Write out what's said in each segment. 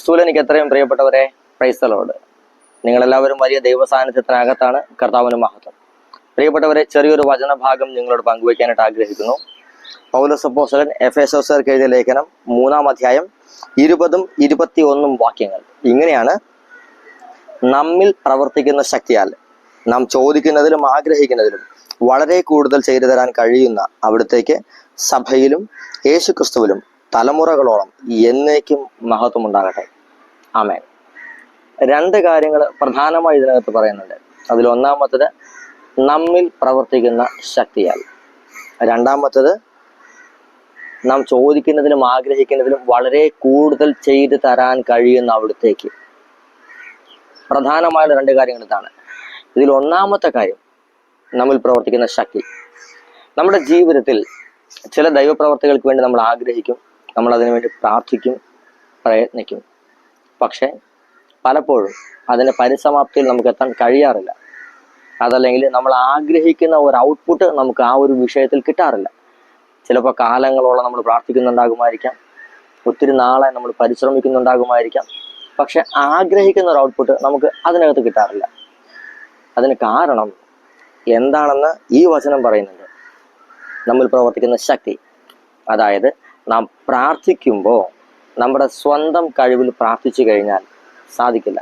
ക്രിസ്തുവിൽ എനിക്ക് എത്രയും പ്രിയപ്പെട്ടവരെ, പ്രൈസ് ദി ലോർഡ്. നിങ്ങളെല്ലാവരും വലിയ ദൈവ സാന്നിധ്യത്തിനകത്താണ്. കർത്താവിന് മഹത്വം. പ്രിയപ്പെട്ടവരെ, ചെറിയൊരു വചനഭാഗം നിങ്ങളോട് പങ്കുവയ്ക്കാനായിട്ട് ആഗ്രഹിക്കുന്നു. പൗലോസ് അപ്പോസ്തലൻ എഫേസോസ്യർക്ക് എഴുതിയ ലേഖനം 3-ാം അധ്യായം 20-21 വാക്യങ്ങൾ ഇങ്ങനെയാണ്: നമ്മിൽ പ്രവർത്തിക്കുന്ന ശക്തിയാൽ നാം ചോദിക്കുന്നതിലും ആഗ്രഹിക്കുന്നതിലും വളരെ കൂടുതൽ ചെയ്തു തരാൻ കഴിയുന്ന അവിടുത്തേക്ക് സഭയിലും യേശു ക്രിസ്തുവിലും തലമുറകളോളം എന്നേക്കും മഹത്വം ഉണ്ടാകട്ടെ. ആമേൻ. രണ്ട് കാര്യങ്ങൾ പ്രധാനമായി ഇതിനകത്ത് പറയുന്നുണ്ട്. അതിൽ ഒന്നാമത്തത് നമ്മിൽ പ്രവർത്തിക്കുന്ന ശക്തിയാൽ, രണ്ടാമത്തത് നാം ചോദിക്കുന്നതിലും ആഗ്രഹിക്കുന്നതിലും വളരെ കൂടുതൽ ചെയ്തു തരാൻ കഴിയുന്ന അവിടുത്തേക്ക്. പ്രധാനമായുള്ള രണ്ട് കാര്യങ്ങൾ ഇതാണ്. ഇതിൽ ഒന്നാമത്തെ കാര്യം നമ്മിൽ പ്രവർത്തിക്കുന്ന ശക്തി. നമ്മുടെ ജീവിതത്തിൽ ചില ദൈവപ്രവർത്തികൾക്ക് വേണ്ടി നമ്മൾ ആഗ്രഹിക്കും, നമ്മൾ അതിനു വേണ്ടി പ്രാർത്ഥിക്കും, പ്രയത്നിക്കും. പക്ഷെ പലപ്പോഴും അതിൻ്റെ പരിസമാപ്തിയിൽ നമുക്ക് എത്താൻ കഴിയാറില്ല. അതല്ലെങ്കിൽ നമ്മൾ ആഗ്രഹിക്കുന്ന ഒരു ഔട്ട്പുട്ട് നമുക്ക് ആ ഒരു വിഷയത്തിൽ കിട്ടാറില്ല. ചിലപ്പോൾ കാലങ്ങളോളം നമ്മൾ പ്രാർത്ഥിക്കുന്നുണ്ടാകുമായിരിക്കാം, ഒത്തിരി നാളെ നമ്മൾ പരിശ്രമിക്കുന്നുണ്ടാകുമായിരിക്കാം. പക്ഷെ ആഗ്രഹിക്കുന്ന ഒരു ഔട്ട്പുട്ട് നമുക്ക് അതിനകത്ത് കിട്ടാറില്ല. അതിന് കാരണം എന്താണെന്ന് ഈ വചനം പറയുന്നുണ്ട്. നമ്മൾ പ്രവർത്തിക്കുന്ന ശക്തി, അതായത് നാം പ്രാർത്ഥിക്കുമ്പോൾ നമ്മുടെ സ്വന്തം കഴിവിൽ പ്രാർത്ഥിച്ചു കഴിഞ്ഞാൽ സാധിക്കില്ല.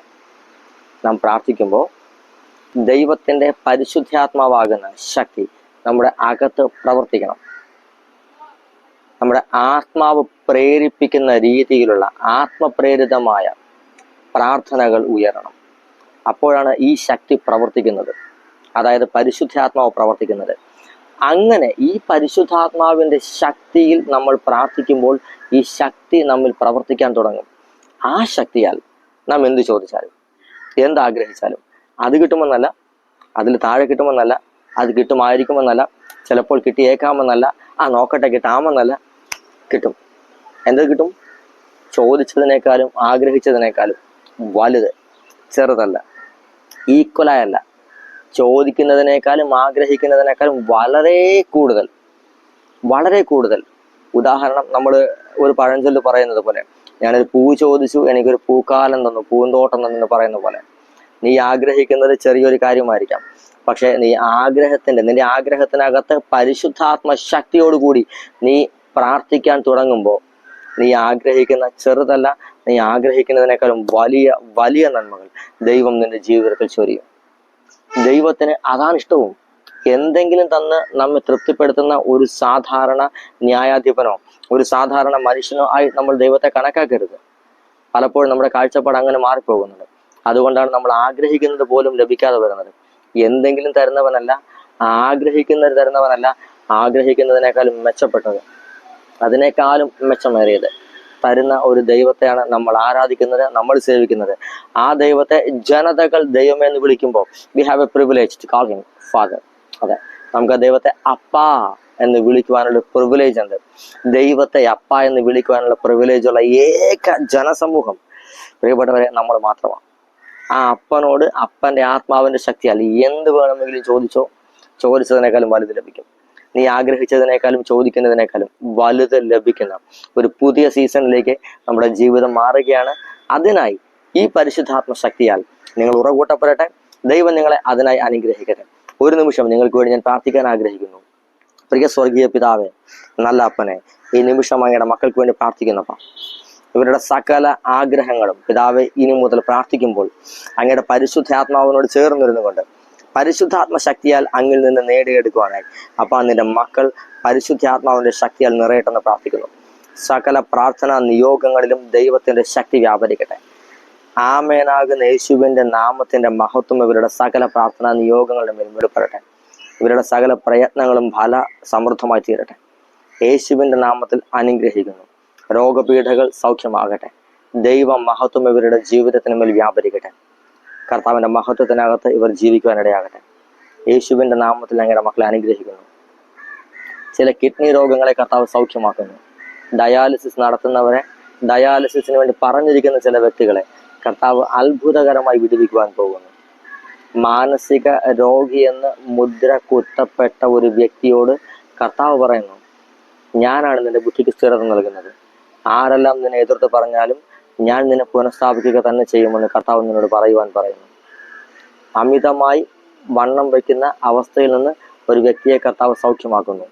നാം പ്രാർത്ഥിക്കുമ്പോൾ ദൈവത്തിൻ്റെ പരിശുദ്ധാത്മാവാകുന്ന ശക്തി നമ്മുടെ അകത്ത് പ്രവർത്തിക്കണം. നമ്മുടെ ആത്മാവ് പ്രേരിപ്പിക്കുന്ന രീതിയിലുള്ള ആത്മപ്രേരിതമായ പ്രാർത്ഥനകൾ ഉയരണം. അപ്പോഴാണ് ഈ ശക്തി പ്രവർത്തിക്കുന്നത്, അതായത് പരിശുദ്ധാത്മാവ് പ്രവർത്തിക്കുന്നത്. അങ്ങനെ ഈ പരിശുദ്ധാത്മാവിൻ്റെ ശക്തിയിൽ നമ്മൾ പ്രാർത്ഥിക്കുമ്പോൾ ഈ ശക്തി നമ്മിൽ പ്രവർത്തിക്കാൻ തുടങ്ങും. ആ ശക്തിയാൽ നാം എന്ത് ചോദിച്ചാലും എന്താഗ്രഹിച്ചാലും അത് കിട്ടുമെന്നല്ല, അതിൽ താഴെ കിട്ടുമെന്നല്ല, അത് കിട്ടുമായിരിക്കുമെന്നല്ല, ചിലപ്പോൾ കിട്ടിയേക്കാമെന്നല്ല, നോക്കട്ടെ കിട്ടാമെന്നല്ല, കിട്ടും. എന്ത് കിട്ടും? ചോദിച്ചതിനേക്കാളും ആഗ്രഹിച്ചതിനേക്കാളും വലുത്, ചെറുതല്ല, ഈക്വലായല്ല, ചോദിക്കുന്നതിനേക്കാളും ആഗ്രഹിക്കുന്നതിനേക്കാളും വളരെ കൂടുതൽ, വളരെ കൂടുതൽ. ഉദാഹരണം, നമ്മൾ ഒരു പഴഞ്ചൊല്ല് പറയുന്നത് പോലെ, ഞാനൊരു പൂ ചോദിച്ചു, എനിക്കൊരു പൂക്കാലം തന്നു, പൂന്തോട്ടം തന്നു എന്ന് പറയുന്ന പോലെ, നീ ആഗ്രഹിക്കുന്നത് ചെറിയൊരു കാര്യമായിരിക്കാം. പക്ഷെ നിന്റെ ആഗ്രഹത്തിനകത്ത് പരിശുദ്ധാത്മ ശക്തിയോടുകൂടി നീ പ്രാർത്ഥിക്കാൻ തുടങ്ങുമ്പോൾ നീ ആഗ്രഹിക്കുന്ന ചെറുതല്ല, നീ ആഗ്രഹിക്കുന്നതിനേക്കാളും വലിയ വലിയ നന്മകൾ ദൈവം നിന്റെ ജീവിതത്തിൽ ചൊരിയും. ദൈവത്തിന് അതാണ് ഇഷ്ടവും. എന്തെങ്കിലും തന്ന് നമ്മെ തൃപ്തിപ്പെടുത്തുന്ന ഒരു സാധാരണ ന്യായാധിപനോ ഒരു സാധാരണ മനുഷ്യനോ ആയി നമ്മൾ ദൈവത്തെ കണക്കാക്കരുത്. പലപ്പോഴും നമ്മുടെ കാഴ്ചപ്പാട് അങ്ങനെ മാറിപ്പോകുന്നുണ്ട്. അതുകൊണ്ടാണ് നമ്മൾ ആഗ്രഹിക്കുന്നത് പോലും ലഭിക്കാതെ വരുന്നത്. എന്തെങ്കിലും തരുന്നവനല്ല, ആഗ്രഹിക്കുന്നത് തരുന്നവനല്ല, ആഗ്രഹിക്കുന്നതിനേക്കാളും മെച്ചപ്പെട്ടത്, അതിനേക്കാളും മെച്ചമേറിയത് തരുന്ന ഒരു ദൈവത്തെയാണ് നമ്മൾ ആരാധിക്കുന്നത്, നമ്മൾ സേവിക്കുന്നത്. ആ ദൈവത്തെ ജനതകൾ ദൈവമേ എന്ന് വിളിക്കുമ്പോൾ we have a privilege to call him father. അതെ, നമുക്ക് ആ ദൈവത്തെ അപ്പ എന്ന് വിളിക്കുവാനുള്ള പ്രിവിലേജ് ഉണ്ട്. ദൈവത്തെ അപ്പ എന്ന് വിളിക്കുവാനുള്ള പ്രിവിലേജുള്ള ഏക ജനസമൂഹം പ്രിയപ്പെട്ടവരെ നമ്മൾ മാത്രമാണ്. ആ അപ്പനോട് അപ്പൻ്റെ ആത്മാവിൻ്റെ ശക്തിയാൽ എന്ത് വേണമെങ്കിലും ചോദിച്ചതിനേക്കാളും വലുത് ലഭിക്കും. നീ ആഗ്രഹിച്ചതിനേക്കാളും ചോദിക്കുന്നതിനേക്കാളും വലുത് ലഭിക്കുന്ന ഒരു പുതിയ സീസണിലേക്ക് നമ്മുടെ ജീവിതം മാറുകയാണ്. അതിനായി ഈ പരിശുദ്ധാത്മ ശക്തിയാൽ നിങ്ങൾ ഉറകൂട്ടപ്പെടട്ടെ. ദൈവം നിങ്ങളെ അതിനായി അനുഗ്രഹിക്കട്ടെ. ഒരു നിമിഷം നിങ്ങൾക്ക് വേണ്ടി ഞാൻ പ്രാർത്ഥിക്കാൻ ആഗ്രഹിക്കുന്നു. പ്രിയ സ്വർഗീയ പിതാവേ, നല്ല അപ്പനെ, ഈ നിമിഷം അങ്ങയുടെ മക്കൾക്ക് വേണ്ടി പ്രാർത്ഥിക്കുന്നപ്പ, ഇവരുടെ സകല ആഗ്രഹങ്ങളും പിതാവെ ഇനി മുതൽ പ്രാർത്ഥിക്കുമ്പോൾ അങ്ങയുടെ പരിശുദ്ധാത്മാവിനോട് ചേർന്നിരുന്നു കൊണ്ട് പരിശുദ്ധാത്മ ശക്തിയാൽ അങ്ങിൽ നിന്ന് നേടിയെടുക്കുവാനായി അപ്പ നിന്റെ മക്കൾ പരിശുദ്ധാത്മാവിന്റെ ശക്തിയാൽ നിറയട്ടെന്ന് പ്രാർത്ഥിക്കുന്നു. സകല പ്രാർത്ഥനാ നിയോഗങ്ങളിലും ദൈവത്തിന്റെ ശക്തി വ്യാപരിക്കട്ടെ. ആമേനാകുന്ന യേശുവിന്റെ നാമത്തിന്റെ മഹത്വം ഇവരുടെ സകല പ്രാർത്ഥനാ നിയോഗങ്ങളുടെ മേൽ വെളിപ്പെടട്ടെ. ഇവരുടെ സകല പ്രയത്നങ്ങളും ഫല സമൃദ്ധമായി തീരട്ടെ. യേശുവിന്റെ നാമത്തിൽ അനുഗ്രഹിക്കുന്നു. രോഗപീഠകൾ സൗഖ്യമാകട്ടെ. ദൈവ മഹത്വം ഇവരുടെ ജീവിതത്തിന് മേൽ വ്യാപരിക്കട്ടെ. കർത്താവിന്റെ മഹത്വത്തിനകത്ത് ഇവർ ജീവിക്കുവാനിടയാകട്ടെ. യേശുവിന്റെ നാമത്തിൽ ഞങ്ങളുടെ മക്കളെ അനുഗ്രഹിക്കുന്നു. ചില കിഡ്നി രോഗങ്ങളെ കർത്താവ് സൗഖ്യമാക്കുന്നു. ഡയാലിസിസ് നടത്തുന്നവരെ, ഡയാലിസിസിന് വേണ്ടി പറഞ്ഞിരിക്കുന്ന ചില വ്യക്തികളെ കർത്താവ് അത്ഭുതകരമായി വിടുവിക്കുവാൻ പോകുന്നു. മാനസിക രോഗിയെന്ന് മുദ്ര കുത്തപ്പെട്ട ഒരു വ്യക്തിയോട് കർത്താവ് പറയുന്നു, ഞാനാണ് നിന്റെ ബുദ്ധിക്ക് സ്ഥിരത നൽകുന്നത്. ആരെല്ലാം നിന്നെ എതിർത്ത് പറഞ്ഞാലും ഞാൻ നിന്നെ പുനഃസ്ഥാപിക്കുക തന്നെ ചെയ്യുമെന്ന് കർത്താവ് നിന്നോട് പറയുവാൻ പറയുന്നു. അമിതമായി വണ്ണം വയ്ക്കുന്ന അവസ്ഥയിൽ നിന്ന് ഒരു വ്യക്തിയെ കർത്താവ് സൗഖ്യമാക്കുന്നു.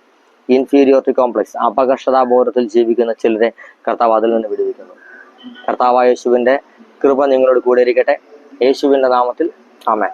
ഇൻഫീരിയോറിറ്റി കോംപ്ലക്സ്, അപകർഷതാബോധത്തിൽ ജീവിക്കുന്ന ചിലരെ കർത്താവ് അതിൽ നിന്ന് വിടുവിക്കുന്നു. കർത്താവായ യേശുവിൻ്റെ കൃപ നിങ്ങളോട് കൂടെ ഇരിക്കട്ടെ. യേശുവിൻ്റെ നാമത്തിൽ ആമേൻ.